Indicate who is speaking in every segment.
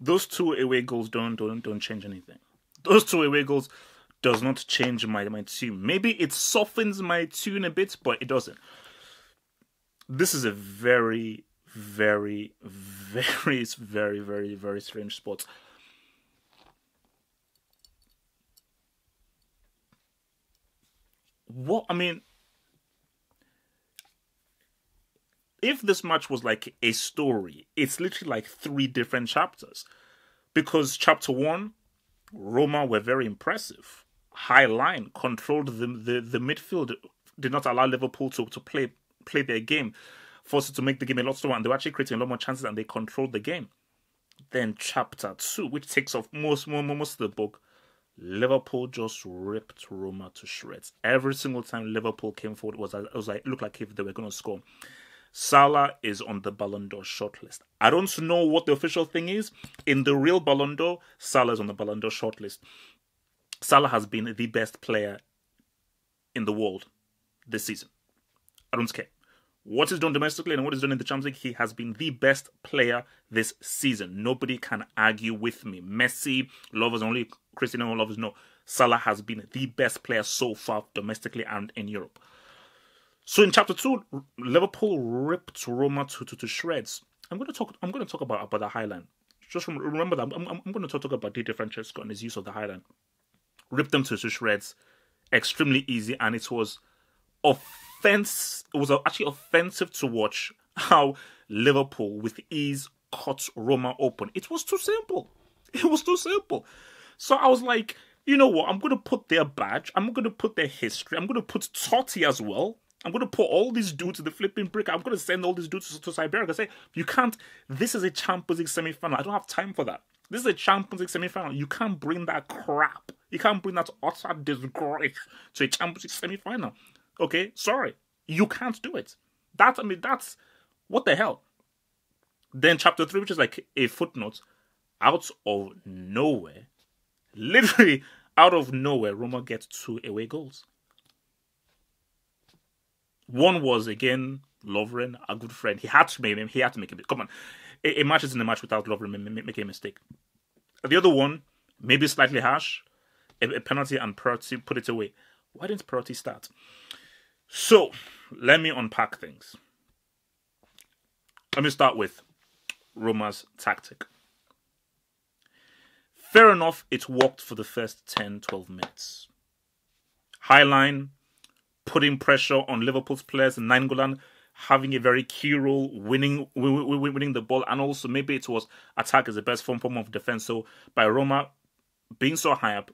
Speaker 1: those two away goals don't change anything. Those two away goals does not change my tune. Maybe it softens my tune a bit, but it doesn't. This is a very, very, very, very, very, very strange sport. What I mean, if this match was like a story, it's literally like 3 different chapters. Because chapter 1, Roma were very impressive. High line, controlled the midfield, did not allow Liverpool to play their game, forced it to make the game a lot slower, and they were actually creating a lot more chances and they controlled the game. Then chapter 2, which takes off most of the book, Liverpool just ripped Roma to shreds. Every single time Liverpool came forward, it looked like if they were going to score. Salah is on the Ballon d'Or shortlist. I don't know what the official thing is. In the real Ballon d'Or, Salah is on the Ballon d'Or shortlist. Salah has been the best player in the world this season. I don't care. What he's done domestically and what he's done in the Champions League, he has been the best player this season. Nobody can argue with me. Messi, lovers only, Cristiano lovers no. Salah has been the best player so far domestically and in Europe. So in chapter 2, Liverpool ripped Roma to shreds. I'm going to talk about the highline. Just remember that I'm going to talk about Didier Francesco and his use of the highline. Ripped them to shreds, extremely easy, and it was actually offensive to watch how Liverpool with ease cut Roma open. It was too simple. It was too simple. So I was like, you know what? I'm going to put their badge. I'm going to put their history. I'm going to put Totti as well. I'm going to put all these dudes to the flipping brick. I'm going to send all these dudes to Siberia. I say, you can't. This is a Champions League semi-final. I don't have time for that. This is a Champions League semi-final. You can't bring that crap. You can't bring that utter disgrace to a Champions League semi-final. Okay? Sorry. You can't do it. That's... What the hell? Then chapter 3, which is like a footnote, out of nowhere, literally out of nowhere, Roma gets 2 away goals. One was, again, Lovren, a good friend. He had to make it. Come on. A match isn't a match without Lovren making a mistake. The other one, maybe slightly harsh, a penalty and Perotti put it away. Why didn't Perotti start? So, let me unpack things. Let me start with Roma's tactic. Fair enough, it worked for the first 10, 12 minutes. High line, putting pressure on Liverpool's players, Nainggolan having a very key role, winning the ball, and also maybe it was attack is the best form of defense. So by Roma being so high up,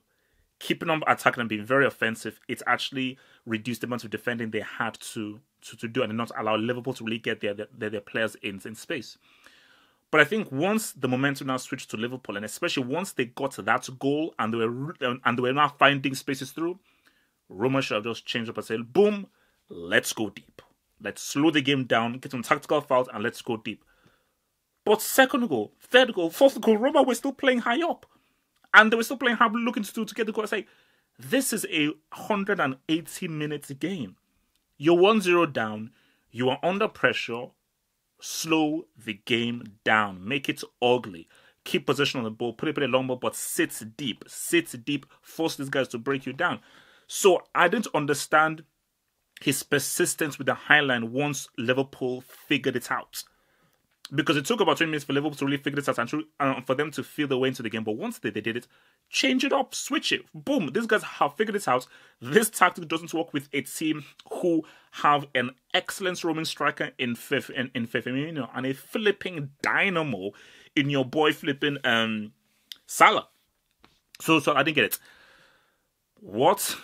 Speaker 1: keeping on attacking and being very offensive, it actually reduced the amount of defending they had to do and not allow Liverpool to really get their players in space. But I think once the momentum now switched to Liverpool, and especially once they got to that goal and they were now finding spaces through, Roma should have just changed up and said, boom, let's go deep. Let's slow the game down, get some tactical fouls, and let's go deep. But second goal, third goal, fourth goal, Roma were still playing high up. And they were still playing high, looking to get the goal. I say, this is a 180-minute game. You're 1-0 down. You are under pressure. Slow the game down. Make it ugly. Keep possession on the ball. Put it long ball, but sit deep. Sit deep. Force these guys to break you down. So I didn't understand his persistence with the high line once Liverpool figured it out. Because it took about 20 minutes for Liverpool to really figure this out and for them to feel their way into the game. But once they did it, change it up, switch it. Boom, these guys have figured it out. This tactic doesn't work with a team who have an excellent roaming striker in Firmino and a flipping dynamo in your boy flipping Salah. So I didn't get it. What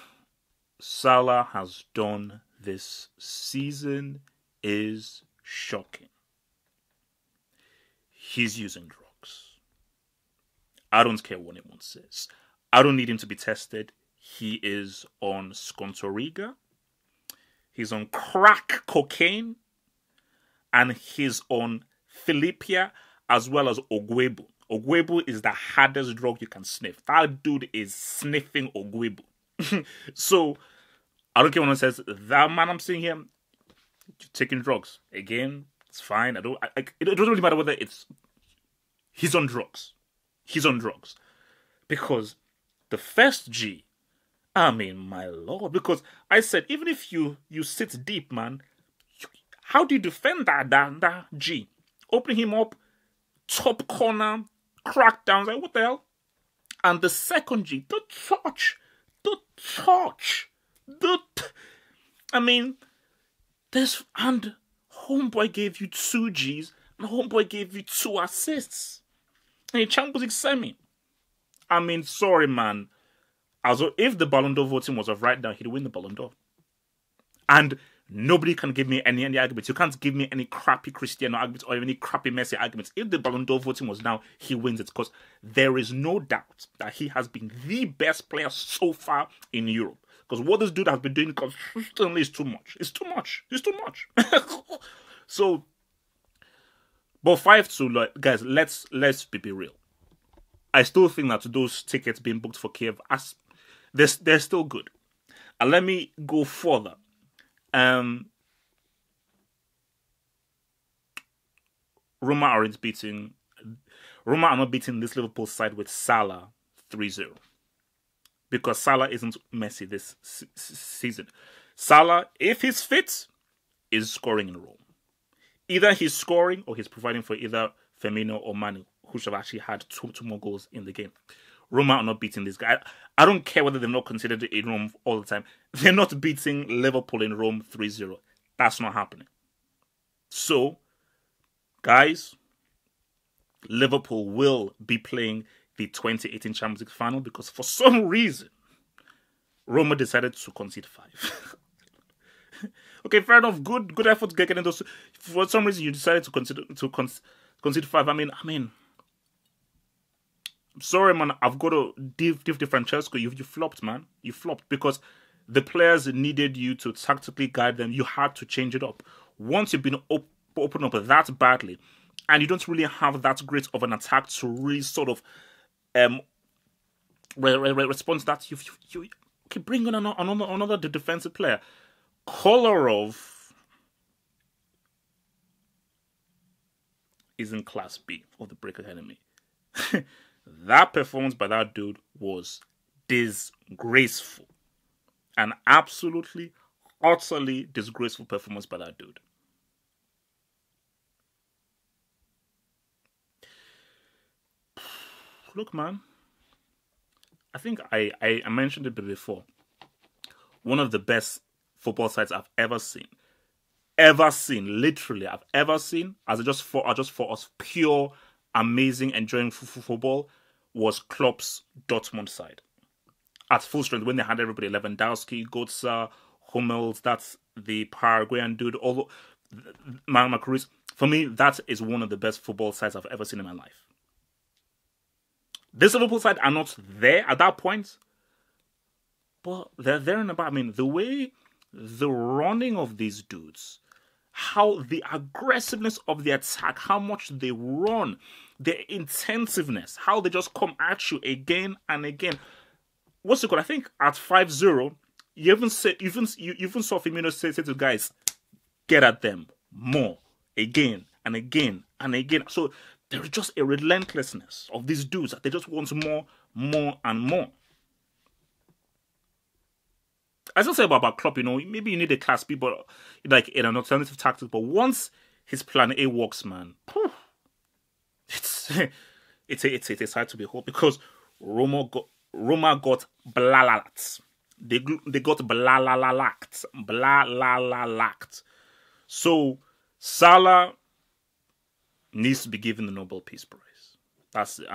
Speaker 1: Salah has done this season is shocking. He's using drugs. I don't care what anyone says. I don't need him to be tested. He is on Scontoriga. He's on crack cocaine. And he's on Philippia as well as Ogwebu. Ogwebu is the hardest drug you can sniff. That dude is sniffing Ogwebu. So, I don't care what anyone says. That man I'm seeing here, taking drugs. Again, it's fine. It doesn't really matter whether he's on drugs. he's on drugs. Because the first G, I mean, my lord, because I said, even if you sit deep, man, how do you defend that G? Opening him up, top corner, crackdowns, like, what the hell? And the second G, the touch. I mean, and Homeboy gave you 2 Gs, and Homeboy gave you 2 assists. And your Champions League semi. I mean, sorry, man. Also, if the Ballon d'Or voting was of right now, he'd win the Ballon d'Or. And nobody can give me any arguments. You can't give me any crappy Cristiano arguments or any crappy Messi arguments. If the Ballon d'Or voting was now, he wins it. Because there is no doubt that he has been the best player so far in Europe. Because what this dude has been doing consistently is too much. It's too much. It's too much. So, but 5-2, like, guys, let's be real. I still think that those tickets being booked for Kiev, they're still good. And let me go further. Roma are not beating this Liverpool side with Salah 3-0. Because Salah isn't Messi this season. Salah, if he's fit, is scoring in Rome. Either he's scoring or he's providing for either Firmino or Manu, who should have actually had two more goals in the game. Roma are not beating this guy. I don't care whether they're not considered in Rome all the time. They're not beating Liverpool in Rome 3-0. That's not happening. So, guys, Liverpool will be playing the 2018 Champions League final because for some reason, Roma decided to concede 5. Okay, fair enough. Good effort getting those. For some reason, you decided to concede 5. I mean, I'm sorry, man. I've got to give Francesco. You flopped, man. You flopped because the players needed you to tactically guide them. You had to change it up. Once you've been opened up that badly, and you don't really have that great of an attack to really sort of respond to that, you okay, bring in another defensive player. Kolarov is in Class B of the Break Academy. That performance by that dude was disgraceful. An absolutely, utterly disgraceful performance by that dude. Look, man. I think I mentioned it before. One of the best football sides I've ever seen. Literally, I've ever seen, as just for us pure, amazing, enjoying football, was Klopp's Dortmund side. At full strength, when they had everybody, Lewandowski, Götze, Hummels, that's the Paraguayan dude, although Macaris. For me, that is one of the best football sides I've ever seen in my life. This Liverpool side are not there at that point, but they're there and about. I mean, the way the running of these dudes, how the aggressiveness of the attack, how much they run, their intensiveness, how they just come at you again and again. What's it called? I think at 5-0, you even saw Firmino say to the guys, get at them more, again and again and again. So there's just a relentlessness of these dudes that they just want more and more. As I say about Klopp, maybe you need a Class B, but like in an alternative tactic. But once his plan A works, man, it's hard to behold because Roma got blalalats. They got blalalalacked. So Salah needs to be given the Nobel Peace Prize. That's it.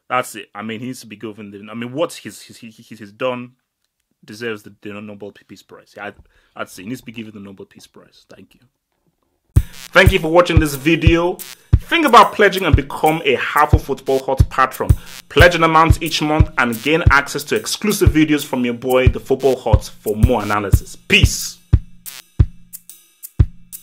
Speaker 1: That's it. He needs to be given what he's done deserves the Nobel Peace Prize. Yeah, I'd say he needs to be given the Nobel Peace Prize. Thank you. Thank you for watching this video. Think about pledging and become a Half Football Hot patron. Pledge an amount each month and gain access to exclusive videos from your boy, the Football Hot, for more analysis. Peace.